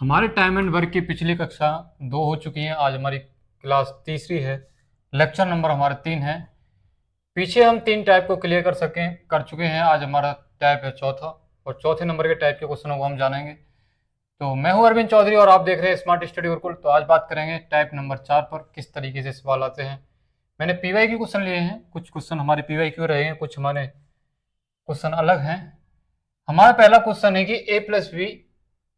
हमारे time and work की पिछली कक्षा 2 हो चुकी है। आज हमारी क्लास तीसरी है। लेक्चर नंबर हमारा 3 है। पीछे हम 3 टाइप को क्लियर कर चुके हैं। आज हमारा टाइप है चौथा, और चौथे नंबर के टाइप के क्वेश्चनों को हम जानेंगे। तो मैं हूं अरविंद चौधरी और आप देख रहे हैं स्मार्ट स्टडी गुरुकुल। तो आज बात करेंगे टाइप नंबर 4 पर, किस तरीके से सवाल आते हैं। मैंने पीवाई क्यू क्वेश्चन लिए हैं। कुछ क्वेश्चन हमारे पीवाई क्यू रहे हैं, कुछ हमारे क्वेश्चन अलग हैं। हमारा पहला क्वेश्चन है कि ए प्लस बी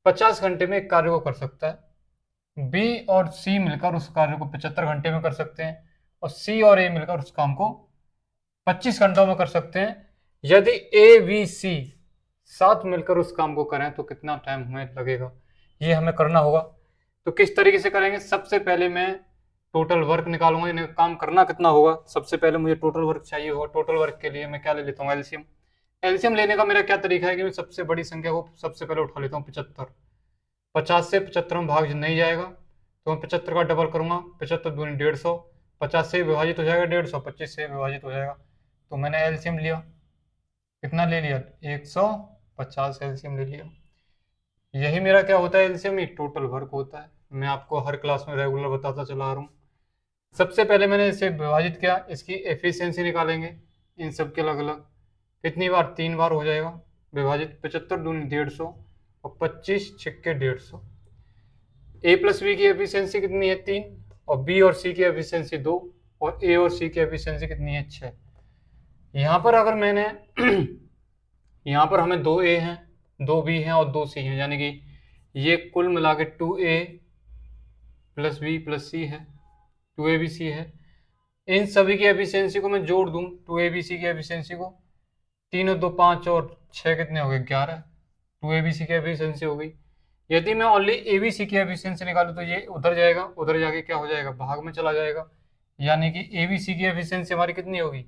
50 घंटे में एक कार्य को कर सकता है। बी और सी मिलकर उस कार्य को 75 घंटे में कर सकते हैं, और सी और ए मिलकर उस काम को 25 घंटों में कर सकते हैं। यदि ए बी सी साथ मिलकर उस काम को करें तो कितना टाइम हमें लगेगा, ये हमें करना होगा। तो किस तरीके से करेंगे, सबसे पहले मैं टोटल वर्क निकालूंगा, इन्हें काम करना कितना होगा। सबसे पहले मुझे टोटल वर्क चाहिए होगा। टोटल वर्क के लिए मैं क्या ले लेता हूँ, एलसीएम। एलसीएम लेने का मेरा क्या तरीका है कि मैं सबसे बड़ी संख्या को सबसे पहले उठा लेता हूँ, 75। 50 से 75 में भाग नहीं जाएगा, तो मैं 75 का डबल करूंगा। 75 दूनी 150, 50 से विभाजित हो जाएगा 150, 25 से विभाजित हो जाएगा। तो मैंने एलसीएम लिया, कितना ले लिया, 150 एलसीएम ले लिया। यही मेरा क्या होता है, एलसीएम ही टोटल वर्क होता है। मैं आपको हर क्लास में रेगुलर बताता चला आ रहा हूँ। सबसे पहले मैंने इसे विभाजित किया, इसकी एफिशिएंसी निकालेंगे इन सब के अलग अलग। कितनी बार, 3 बार हो जाएगा विभाजित। 75 दूनी 150 और 25 छिक्के 150। ए प्लस बी की एफिशिएंसी कितनी है, 3, और बी और सी की एफिशिएंसी 2, और ए और सी की एफिशिएंसी कितनी है, 6। यहाँ पर अगर मैंने यहाँ पर हमें 2 ए हैं, 2 बी हैं और 2 सी हैं, यानी कि ये कुल मिला के 2 ए प्लस बी प्लस सी है, 2 ए बी सी है। इन सभी की एफिशिएंसी को मैं जोड़ दूं, 2 ए बी सी की एफिशिएंसी को, 3 और 2 5 और 6 कितने हो गए, 11। 2 ए बी सी की एफिशिएंसी हो गई। यदि मैं ओनली एबीसी की एफिशिएंसी निकालूं तो ये उधर जाएगा, उधर जाके क्या हो जाएगा, भाग में चला जाएगा। यानी कि एबीसी की एफिशिएंसी हमारी कितनी होगी,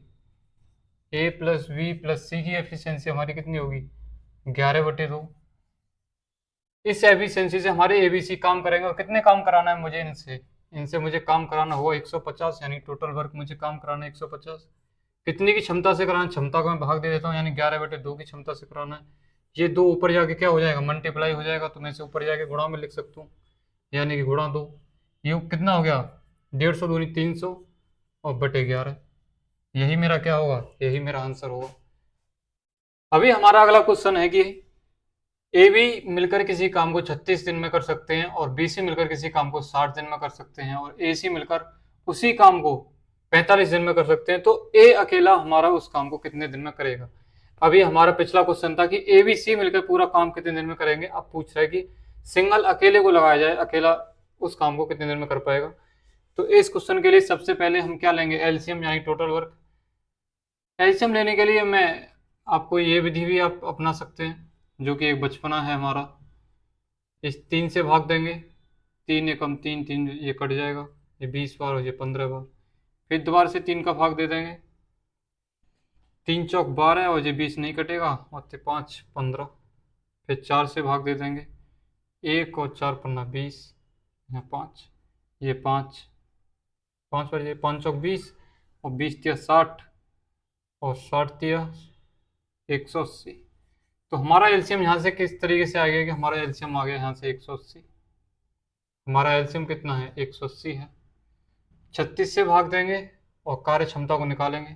ए प्लस बी प्लस सी की एफिशिएंसी हमारी कितनी होगी, 11/2। इस एफिशिएंसी से हमारे एबीसी काम करेंगे। और कितने काम कराना है मुझे इनसे, इनसे मुझे काम कराना होगा 150, यानी टोटल वर्क मुझे काम कराना है 150। कितनी की क्षमता से कराना है, क्षमता को मैं भाग दे देता हूँ, यानी 11/2 की क्षमता से कराना है। ये 2 ऊपर जाके क्या हो जाएगा, मल्टीप्लाई हो जाएगा, तो मैं इसे ऊपर जाके गुणा में लिख सकता हूँ, यानी कि गुणा 2। ये कितना हो गया, 150 दूनी 300 और बटे 11। यही मेरा क्या होगा, यही मेरा आंसर होगा। अभी हमारा अगला क्वेश्चन है कि ए बी मिलकर किसी काम को 36 दिन में कर सकते हैं, और बी सी मिलकर किसी काम को 60 दिन में कर सकते हैं, और ए सी मिलकर उसी काम को 45 दिन में कर सकते हैं। तो ए अकेला हमारा उस काम को कितने दिन में करेगा। अभी हमारा पिछला क्वेश्चन था कि ए बी सी मिलकर पूरा काम कितने दिन में करेंगे। अब पूछ रहा है कि सिंगल अकेले को लगाया जाए, अकेला उस काम को कितने दिन में कर पाएगा। तो इस क्वेश्चन के लिए सबसे पहले हम क्या लेंगे, एलसीएम, यानी टोटल वर्क। एलसीएम लेने के लिए मैं आपको ये विधि भी आप अपना सकते हैं, जो कि एक बचपना है हमारा। इस 3 से भाग देंगे, 3 एकम 3, 3 ये कट जाएगा, ये 20 बार और ये 15 बार। फिर दोबारा से 3 का भाग दे देंगे, 3 चौक 12 और ये 20 नहीं कटेगा, और 5 15। फिर 4 से भाग दे देंगे, 1 और 4 पन्ना 20, यहाँ 5, ये 5, 5 बार, ये 5 चौक 20 और 20 तिया 60 और 60 तिया 180। तो हमारा एलसीएम यहाँ से किस तरीके से आ गया कि हमारा एलसीएम आ गया यहाँ से 180। हमारा एलसीएम कितना है, 180 है। 36 से भाग देंगे और कार्य क्षमता को निकालेंगे।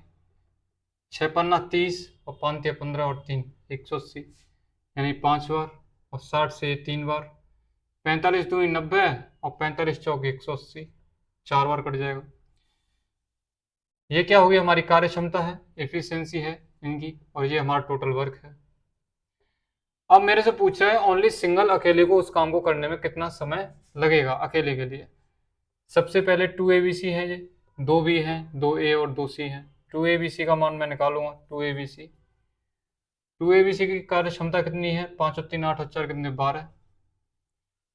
6 पन्ना 30 और 5 तिया 15 और 3 180, यानी 5 बार, और 60 से 3 बार। 45 दूनी 90 और 45 चौक 180, 4 बार कट जाएगा। ये क्या होगी, हमारी कार्य क्षमता है, एफिशिएंसी है इनकी, और ये हमारा टोटल वर्क है। अब मेरे से पूछ रहा है ओनली सिंगल अकेले को उस काम को करने में कितना समय लगेगा अकेले के लिए। सबसे पहले 2 ABC है, ये 2 B हैं, 2 A और 2 C हैं। 2 ABC का मान मैं निकालूंगा, 2 ABC। 2 ABC की कार्य क्षमता कितनी है, 5 और 3 8 और 4 कितने, 12।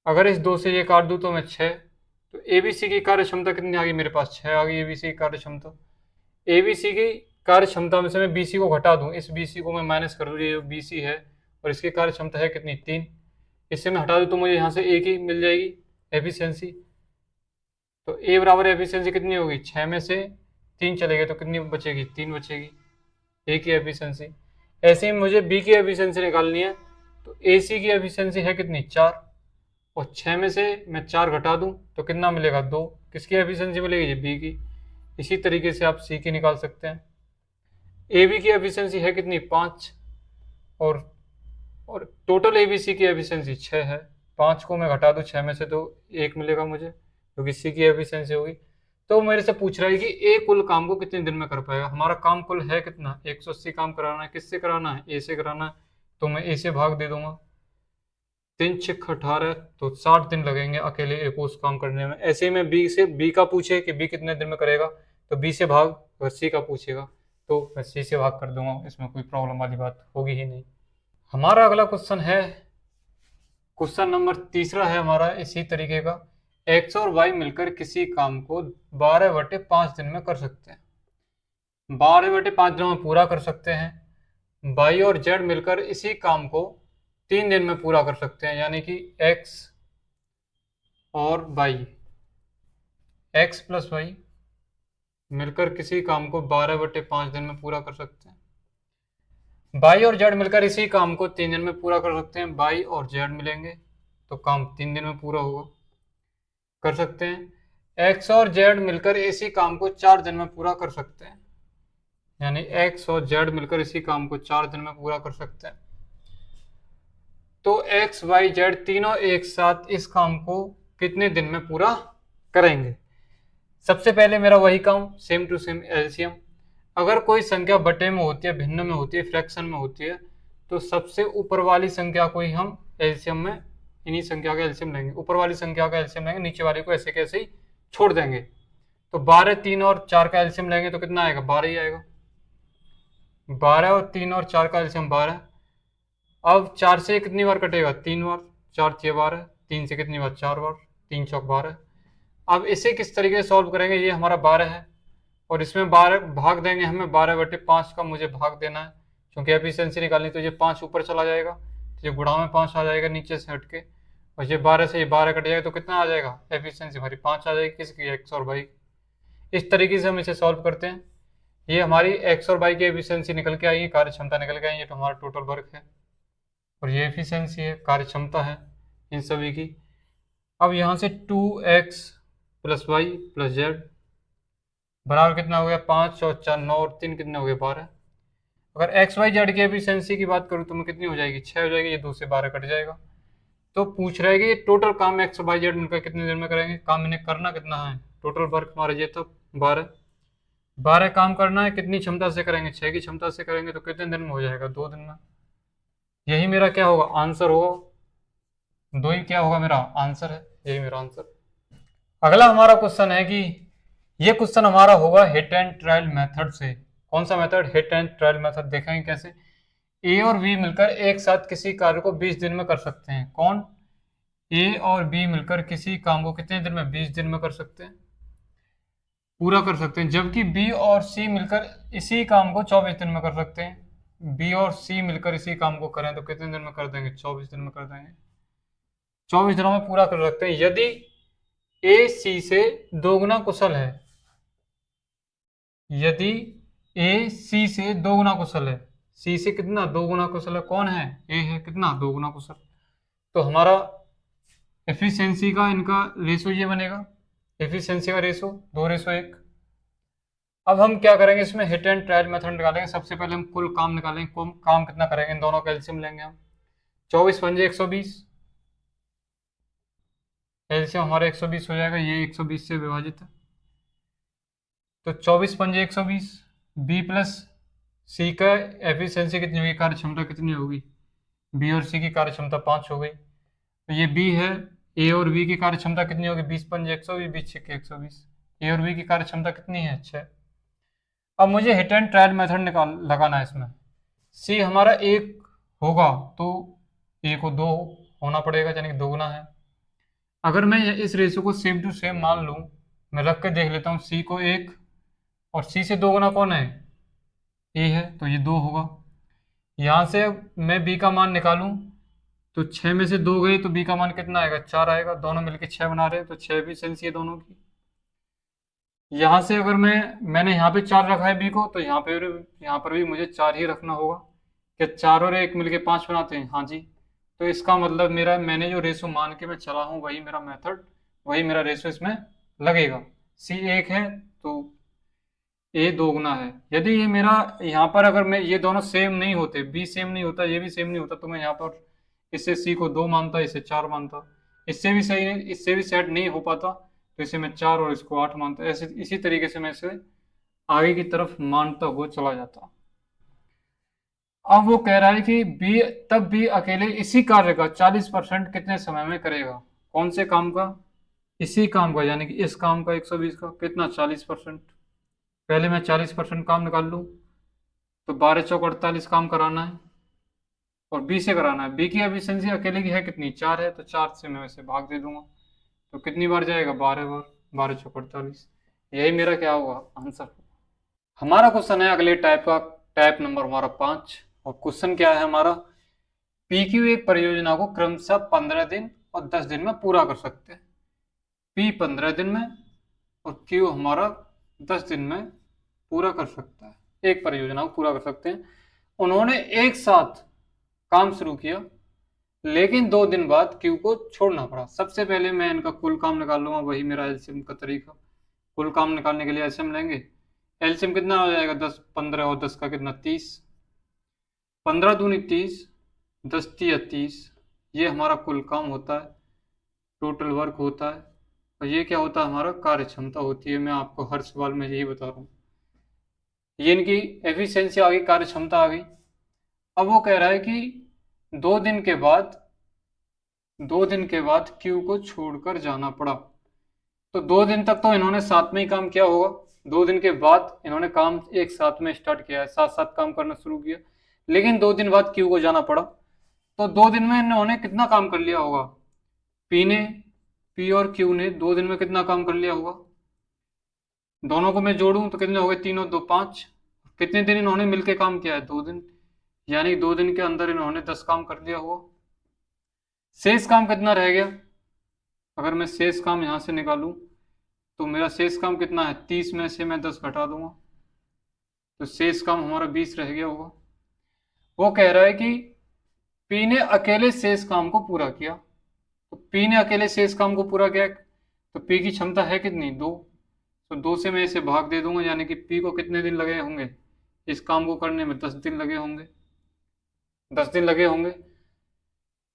अगर इस 2 से ये काट दूं तो मैं 6। तो ABC की कार्य क्षमता कितनी आ गई मेरे पास, 6 आ गई ABC की कार्य क्षमता। ABC की कार्य क्षमता में से मैं BC को घटा दूं, इस BC को मैं माइनस कर दूं, ये जो BC है, और इसकी कार्य क्षमता है कितनी, 3। इससे मैं हटा दूं तो मुझे यहाँ से A की मिल जाएगी एफिशिएंसी। तो A बराबर एफिशिएंसी कितनी होगी, 6 में से 3 चले गए तो कितनी बचेगी, 3 बचेगी A की एफिशिएंसी। ऐसे ही मुझे B की एफिशिएंसी निकालनी है, तो AC की एफिशिएंसी है कितनी, 4। और 6 में से मैं 4 घटा दूं तो कितना मिलेगा, 2। किसकी एफिशिएंसी मिलेगी, ये बी की। इसी तरीके से आप सी की निकाल सकते हैं। ए बी की एफिशिएंसी है कितनी, 5। और टोटल ए बी सी की एफिशिएंसी 6 है। 5 को मैं घटा दूं 6 में से तो 1 मिलेगा मुझे, क्योंकि सी की एफिशिएंसी होगी। तो मेरे से पूछ रहा है कि ए कुल काम को कितने दिन में कर पाएगा। हमारा काम कुल है कितना, 180 काम कराना है। किससे कराना है, ए से कराना है। तो मैं ए से भाग दे दूंगा, 3 6 18, तो 60 दिन लगेंगे अकेले ए को उस काम करने में। ऐसे ही मैं बी से, बी का पूछे कि बी कितने दिन में करेगा, तो बी से भाग, अगर सी का पूछेगा तो मैं सी से भाग कर दूंगा। इसमें कोई प्रॉब्लम वाली बात होगी ही नहीं। हमारा अगला क्वेश्चन है, क्वेश्चन नंबर तीसरा है हमारा इसी तरीके का। एक्स और वाई मिलकर किसी काम को 12/5 दिन में कर सकते हैं। 12/5 दिनों में पूरा कर सकते हैं। वाई और जेड मिलकर इसी काम को 3 दिन में पूरा कर सकते हैं, यानी कि एक्स और वाई, एक्स प्लस वाई मिलकर किसी काम को 12/5 दिन में पूरा कर सकते हैं। बाई और जेड मिलकर इसी काम को 3 दिन में पूरा कर सकते हैं। बाई और जेड मिलेंगे तो काम 3 दिन में पूरा होगा, कर सकते हैं। एक्स और जेड मिलकर इसी काम को 4 दिन में पूरा कर सकते हैं, यानी एक्स और जेड मिलकर इसी काम को 4 दिन में पूरा कर सकते हैं। तो एक्स वाई जेड तीनों एक साथ इस काम को कितने दिन में पूरा करेंगे। सबसे पहले मेरा वही काम, सेम टू सेम एलसीएम। अगर कोई संख्या बटे में होती है, भिन्न में होती है, फ्रैक्शन में होती है, तो सबसे ऊपर वाली संख्या को ही हम एलसीएम में, इन्हीं संख्या का एलसीएम लेंगे। ऊपर वाली संख्या का एलसीएम लेंगे, नीचे वाली को ऐसे कैसे ही छोड़ देंगे। तो 12, 3 और 4 का एलसीएम लेंगे तो कितना आएगा, 12 ही आएगा। 12 और 3 और 4 का एलसीएम 12। अब 4 से कितनी बार कटेगा, 3 बार। 4 6 12, 3 से कितनी बार, 4 बार, 3 चौक 12। अब इसे किस तरीके से सॉल्व करेंगे, ये हमारा 12 है और इसमें 12 भाग देंगे हमें, 12/5 का मुझे भाग देना है, क्योंकि एफिशिएंसी निकालनी। तो ये 5 ऊपर चला जाएगा, तो ये गुणा में 5 आ जाएगा नीचे से हट के, और ये 12 से ये 12 कट जाएगा तो कितना आ जाएगा, एफिशिएंसी हमारी 5 आ जाएगी। किसकी, एक्स और वाई। इस तरीके से हम इसे सॉल्व करते हैं। ये हमारी एक्स और वाई की एफिशिएंसी निकल के आई है, कार्य क्षमता निकल के आई है, तो हमारा टोटल वर्क है, और ये एफिशिएंसी है, कार्य क्षमता है इन सभी की। अब यहाँ से 2x plus Y plus Z बराबर कितना हो गया, 5 और 4 9 और 3 कितने हो गए, 12। अगर एक्स वाई जेड की एफिशिएंसी की बात करूँ तो मैं कितनी हो जाएगी, 6 हो जाएगी। ये 2 से 12 कट जाएगा। तो पूछ रहा है कि ये टोटल काम एक्स वाई जेड मिलकर कितने दिन में करेंगे। काम इन्हें करना कितना है, टोटल वर्क हमारा ये था 12। 12 काम करना है, कितनी क्षमता से करेंगे, 6 की क्षमता से करेंगे, तो कितने दिन में हो जाएगा, 2 दिन में। यही मेरा क्या होगा, आंसर होगा। 2 ही क्या होगा, मेरा आंसर है, यही मेरा आंसर। अगला हमारा क्वेश्चन है कि ये क्वेश्चन हमारा होगा हिट एंड ट्रायल मेथड से। कौन सा method, hit and trial method. देखेंगे कैसे। ए और बी मिलकर एक साथ किसी कार्य को 20 दिन में कर सकते हैं। कौन, ए और बी मिलकर किसी काम को कितने दिन में, 20 दिन में कर सकते हैं, पूरा कर सकते हैं। जबकि बी और सी मिलकर इसी काम को 24 दिन में कर सकते हैं। बी और सी मिलकर इसी काम को करें तो कितने दिन में कर देंगे, 24 दिन में कर देंगे। 24 दिनों में पूरा कर सकते हैं यदि ए सी से दोगुना कुशल है। यदि ए सी से दोगुना कुशल है, सी से कितना, दोगुना कुशल है। कौन है, ए है, कितना, दोगुना कुशल। तो हमारा एफिशिएंसी का इनका रेशो ये बनेगा, एफिशिएंसी का रेशो 2:1। अब हम क्या करेंगे, इसमें हिट एंड ट्रायल मेथड निकालेंगे। सबसे पहले हम कुल काम निकालेंगे, कुल काम कितना करेंगे, इन दोनों का एलसीएम लेंगे हम। 24 पंजे 120, एलसीएम हमारा 120 हो जाएगा, ये 120 से विभाजित है, तो 24 पंजे 120। बी प्लस सी का एफिशिएंसी कितनी होगी, कार्य क्षमता कितनी होगी, बी और सी की कार्य क्षमता 5 हो गई। तो ये बी है, ए और बी की कार्य क्षमता कितनी होगी, 20 पंजे 120, 20 छक्के 120। ए और बी की कार्य क्षमता कितनी है, 6। अब मुझे हिट एंड ट्रायल मेथड निकाल लगाना है इसमें। सी हमारा 1 होगा तो ए को 2 होना पड़ेगा, यानी कि दोगुना है। अगर मैं इस रेशो को सेम टू सेम मान लूँ, मैं रख के देख लेता हूँ, सी को 1 और सी से दोगुना कौन है, ए है, तो ये 2 होगा। यहाँ से मैं बी का मान निकालूं तो 6 में से 2 गई तो बी का मान कितना आएगा, 4 आएगा। दोनों मिलके 6 बना रहे हैं, तो 6 एफिशिएंसी है दोनों की। यहाँ से अगर मैंने यहाँ पे 4 रखा है बी को, तो यहाँ पर भी मुझे 4 ही रखना होगा। क्या 4 और 1 मिलके 5 बनाते हैं, हाँ जी। तो इसका मतलब मेरा, मैंने जो रेशो मान के मैं चला हूँ वही मेरा मेथड, वही मेरा रेशो इसमें लगेगा। सी 1 है तो ए 2 गुना है। यदि ये मेरा यहाँ पर, अगर मैं ये दोनों सेम नहीं होते, बी सेम नहीं होता, ये भी सेम नहीं होता, तो मैं यहाँ पर इससे सी को 2 मानता, इसे 4 मानता। इससे भी सही, इससे भी सेट नहीं हो पाता तो इसे मैं 4 और इसको 8 मानता। ऐसे इसी तरीके से मैं इसे आगे की तरफ मानता हुआ चला जाता। अब वो कह रहा है कि बी, तब बी अकेले इसी कार्य का 40% कितने समय में करेगा। कौन से काम का? इसी काम का, यानी कि इस काम का 120 का कितना, 40%। पहले मैं 40% काम निकाल लूँ, तो 12 चौक 48 काम कराना है और बी से कराना है। बी की एफिशिएंसी अकेले की है कितनी, 4 है, तो 4 से मैं वैसे भाग दे दूंगा, तो कितनी बार जाएगा, 12 बार। 12 चौक 48, यही मेरा क्या होगा, आंसर। हमारा क्वेश्चन है अगले टाइप का, टाइप नंबर हमारा 5। और क्वेश्चन क्या है हमारा, पीक्यू एक परियोजना को क्रमशः 15 दिन और 10 दिन में पूरा कर सकते हैं। पी 15 दिन में और क्यू हमारा 10 दिन में पूरा कर सकता है, एक परियोजना को पूरा कर सकते हैं। उन्होंने एक साथ काम शुरू किया, लेकिन 2 दिन बाद क्यू को छोड़ना पड़ा। सबसे पहले मैं इनका कुल काम निकाल लूंगा, वही मेरा एलसीएम का तरीका। कुल काम निकालने के लिए एलसीएम लेंगे। एलसीएम कितना हो जाएगा, 10, 15 और 10 का कितना, 30। 15 दूनी 30, 10 तिया 30। ये हमारा कुल काम होता है, टोटल वर्क होता है। और ये क्या होता है, हमारा कार्य क्षमता होती है। मैं आपको हर सवाल में यही बता रहा हूँ। ये इनकी एफिशिएंसी आ गई, कार्य क्षमता आ गई। अब वो कह रहा है कि 2 दिन के बाद, 2 दिन के बाद क्यू को छोड़कर जाना पड़ा। तो 2 दिन तक तो इन्होंने साथ में ही काम किया होगा, 2 दिन के बाद इन्होंने काम एक साथ में स्टार्ट किया है, साथ साथ काम करना शुरू किया, लेकिन 2 दिन बाद क्यू को जाना पड़ा। तो 2 दिन में इन्होंने कितना काम कर लिया होगा, पी ने, पी और क्यू ने 2 दिन में कितना काम कर लिया होगा। दोनों को मैं जोड़ूं तो कितने हो गए, 3 और 2 5। कितने दिन इन्होंने मिलकर काम किया है, 2 दिन, यानी 2 दिन के अंदर इन्होंने 10 काम कर लिया होगा। शेष काम कितना रह गया, अगर मैं शेष काम यहां से निकालूं तो मेरा शेष काम कितना है, 30 में से मैं 10 घटा दूंगा, तो शेष काम हमारा 20 रह गया होगा। वो कह रहा है कि पी ने अकेले शेष काम को पूरा किया। तो पी ने अकेले शेष काम को पूरा किया, तो पी की क्षमता है कितनी, 2। तो 2 से मैं इसे भाग दे दूंगा, यानी कि पी को कितने दिन लगे होंगे इस काम को करने में, 10 दिन लगे होंगे, 10 दिन लगे होंगे।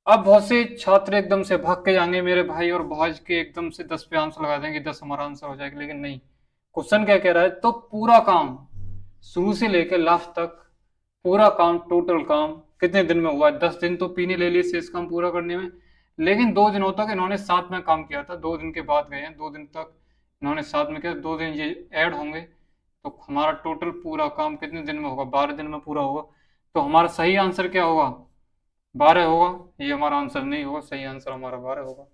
अब बहुत से छात्र एकदम से भाग के जाएंगे मेरे भाई, और भाज के एकदम से 10 पे आंसर लगा देंगे, 10 हमारा आंसर हो जाएगा, लेकिन नहीं। क्वेश्चन क्या कह रहा है, तो पूरा काम शुरू से लेकर लास्ट तक, पूरा काम, टोटल काम कितने दिन में हुआ है, 10 दिन तो पी ने ले लिए शेष काम पूरा करने में, लेकिन 2 दिनों तक इन्होंने साथ में काम किया था। 2 दिन के बाद गए हैं, 2 दिन तक इन्होंने साथ में किया, 2 दिन ये ऐड होंगे, तो हमारा टोटल पूरा काम कितने दिन में होगा, 12 दिन में पूरा होगा। तो हमारा सही आंसर क्या होगा, 12 होगा। ये हमारा आंसर नहीं होगा, सही आंसर हमारा 12 होगा।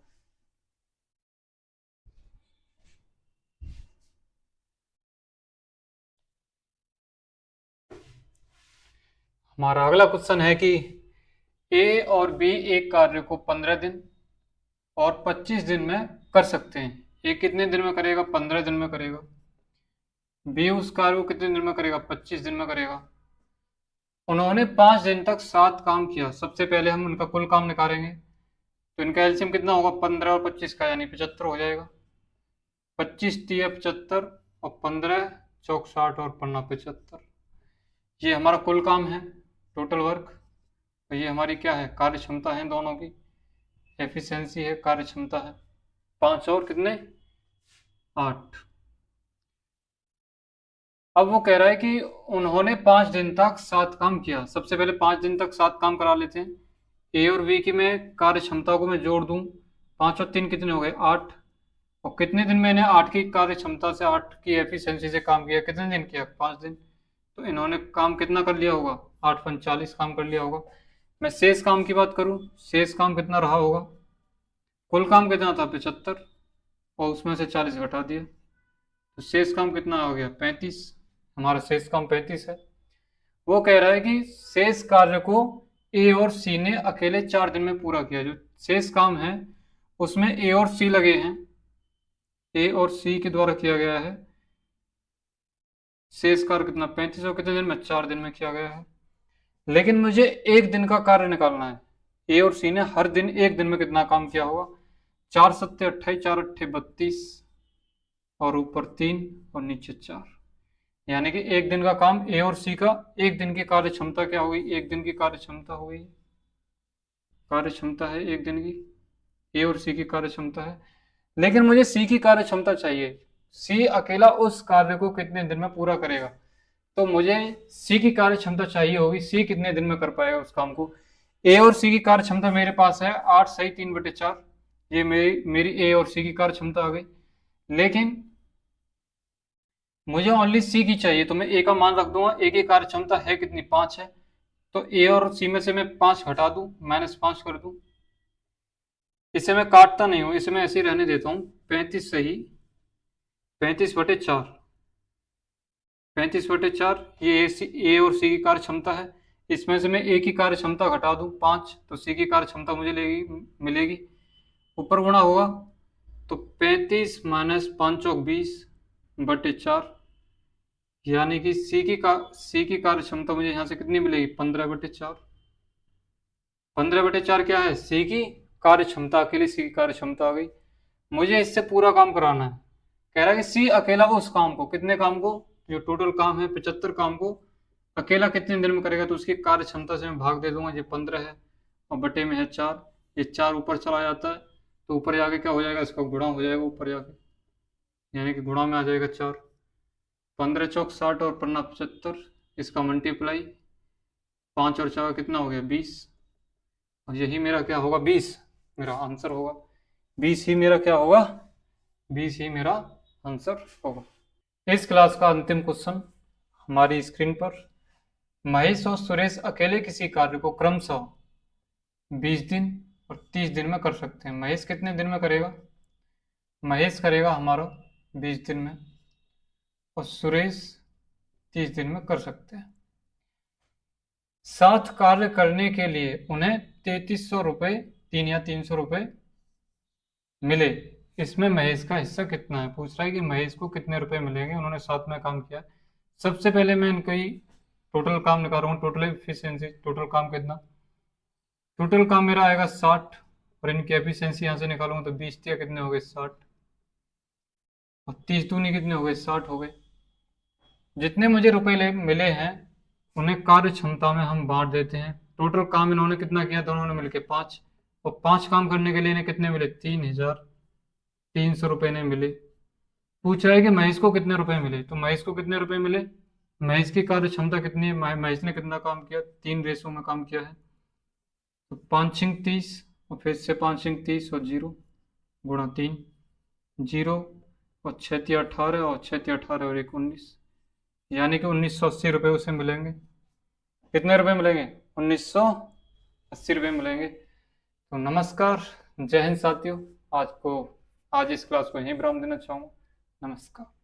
हमारा अगला क्वेश्चन है कि ए और बी एक कार्य को 15 दिन और 25 दिन में कर सकते हैं। ए कितने दिन में करेगा, 15 दिन में करेगा। बी उस कार्य को कितने दिन में करेगा, 25 दिन में करेगा। उन्होंने 5 दिन तक साथ काम किया। सबसे पहले हम उनका कुल काम निकालेंगे, तो इनका एलसीएम कितना होगा, 15 और 25 का, यानी 75 हो जाएगा। 25 तिया 75 और 15 चौक 60 और पन्ना 75। ये हमारा कुल काम है, टोटल वर्क। तो ये हमारी क्या है, कार्य क्षमता है, दोनों की एफिशिएंसी है, कार्य क्षमता है। 5 और कितने, 8। अब वो कह रहा है कि उन्होंने 5 दिन तक साथ काम किया। सबसे पहले 5 दिन तक साथ काम करा लेते हैं। ए और बी की मैं कार्य क्षमता को मैं जोड़ दूं, 5 और 3 कितने हो गए, 8। और कितने दिन में इन्हें 8 की कार्य क्षमता से, 8 की एफिशिएंसी से काम किया, कितने दिन किया, 5 दिन। तो इन्होंने काम कितना कर लिया होगा, 8 पंच 40 काम कर लिया होगा। मैं शेष काम की बात करूं, शेष काम कितना रहा होगा, कुल काम कितना था 75 और उसमें से 40 घटा दिया, तो शेष काम कितना हो गया, 35। हमारा शेष काम 35 है। वो कह रहा है कि शेष कार्य को ए और सी ने अकेले 4 दिन में पूरा किया। जो शेष काम है उसमें ए और सी लगे हैं, ए और सी के द्वारा किया गया है। शेष कार्य कितना, 35, और कितने दिन में, 4 दिन में किया गया है। लेकिन मुझे 1 दिन का कार्य निकालना है, ए और सी ने हर दिन एक दिन में कितना काम किया होगा। 4 7 28, 4 8 32 और ऊपर 3 और नीचे 4, यानी कि एक दिन का काम ए और सी का, एक दिन की कार्य क्षमता क्या होगी, एक दिन की कार्य क्षमता होगी, कार्य क्षमता है एक दिन की, ए और सी की कार्य क्षमता है। लेकिन मुझे सी की कार्य क्षमता चाहिए, सी अकेला उस कार्य को कितने दिन में पूरा करेगा। तो मुझे सी की कार्य क्षमता चाहिए होगी, सी कितने दिन में कर पाएगा उस काम को। ए और सी की कार्य क्षमता मेरे पास है 8 सही 3/4, ये मेरी ए और सी की कार्य क्षमता आ गई। लेकिन मुझे ओनली सी की चाहिए, तो मैं ए का मान रख दूंगा। ए की कार्य क्षमता है कितनी, 5 है। तो ए और सी में से मैं 5 हटा दूं, -5 कर दूं। इसे मैं काटता नहीं हूं, इसे मैं ऐसे ही रहने देता हूं। 35 सही 35/4, 35/4 ये ए और सी की कार्य क्षमता है। इसमें से मैं ए की कार्य क्षमता घटा दूं 5, तो सी की कार्य क्षमता मुझे मिलेगी। ऊपर गुणा होगा तो 35 - 5 × 20/4, यानी कि सी की कार्य क्षमता मुझे यहाँ से कितनी मिलेगी, 15/4। 15/4 क्या है, सी की कार्य क्षमता, अकेली सी की कार्य क्षमता आ गई। मुझे इससे पूरा काम कराना है। कह रहा है कि सी अकेला वो उस काम को, कितने काम को, जो टोटल काम है 75 काम को अकेला कितने दिन में करेगा, तो उसकी कार्य क्षमता से मैं भाग दे दूंगा। ये 15 है और बटे में है 4, ये 4 ऊपर चला जाता है, तो ऊपर जाके क्या हो जाएगा, इसका गुणा हो जाएगा ऊपर जाके, यानी कि गुणा में आ जाएगा 4। 15 चौक 60 और 15 75, इसका मल्टीप्लाई 5 और 4 कितना हो गया 20, और यही मेरा क्या होगा 20, मेरा आंसर होगा 20 ही मेरा क्या होगा, 20 ही मेरा आंसर होगा। इस क्लास का अंतिम क्वेश्चन हमारी स्क्रीन पर, महेश और सुरेश अकेले किसी कार्य को क्रमशः 20 दिन और 30 दिन में कर सकते हैं। महेश कितने दिन में करेगा, महेश करेगा हमारा 20 दिन में और सुरेश 30 दिन में कर सकते हैं। साथ कार्य करने के लिए उन्हें 3300 रुपये, 3 या 300 रुपये मिले। इसमें महेश का हिस्सा कितना है, पूछ रहा है कि महेश को कितने रुपए मिलेंगे, उन्होंने साथ में काम किया। सबसे पहले मैं इनका ही टोटल काम निकालूंगा, टोटल एफिशिएंसी, टोटल काम कितना, टोटल काम मेरा आएगा 60, और इनकी एफिशिएंसी यहाँ से निकालूंगा तो 20 दिया, कितने हो गए 60, और 30 दूनी कितने हो गए 60 हो गए। जितने मुझे रुपए मिले हैं उन्हें कार्य क्षमता में हम बांट देते हैं। टोटल काम इन्होंने कितना किया, दोनों ने मिलकर 5, और 5 काम करने के लिए इन्हें कितने मिले, 3300 रुपये इन्हें मिले। पूछ रहा है कि महेश को कितने रुपए मिले, तो महेश को कितने रुपए मिले, महेश की कार्य क्षमता कितनी है, महेश ने कितना काम किया, 3 रेशो में काम किया है, तो 5 × 30 और फिर से 5 × 30 और 0 गुणा 3, 0 और 6 × 18 और 6 × 18 और 1 19, यानी कि 1980 रुपये उसे मिलेंगे। कितने रुपए मिलेंगे, 1980 रुपये मिलेंगे। तो नमस्कार, जय हिंद साथियों। आज इस क्लास को यहीं विराम देना चाहूँगा। नमस्कार।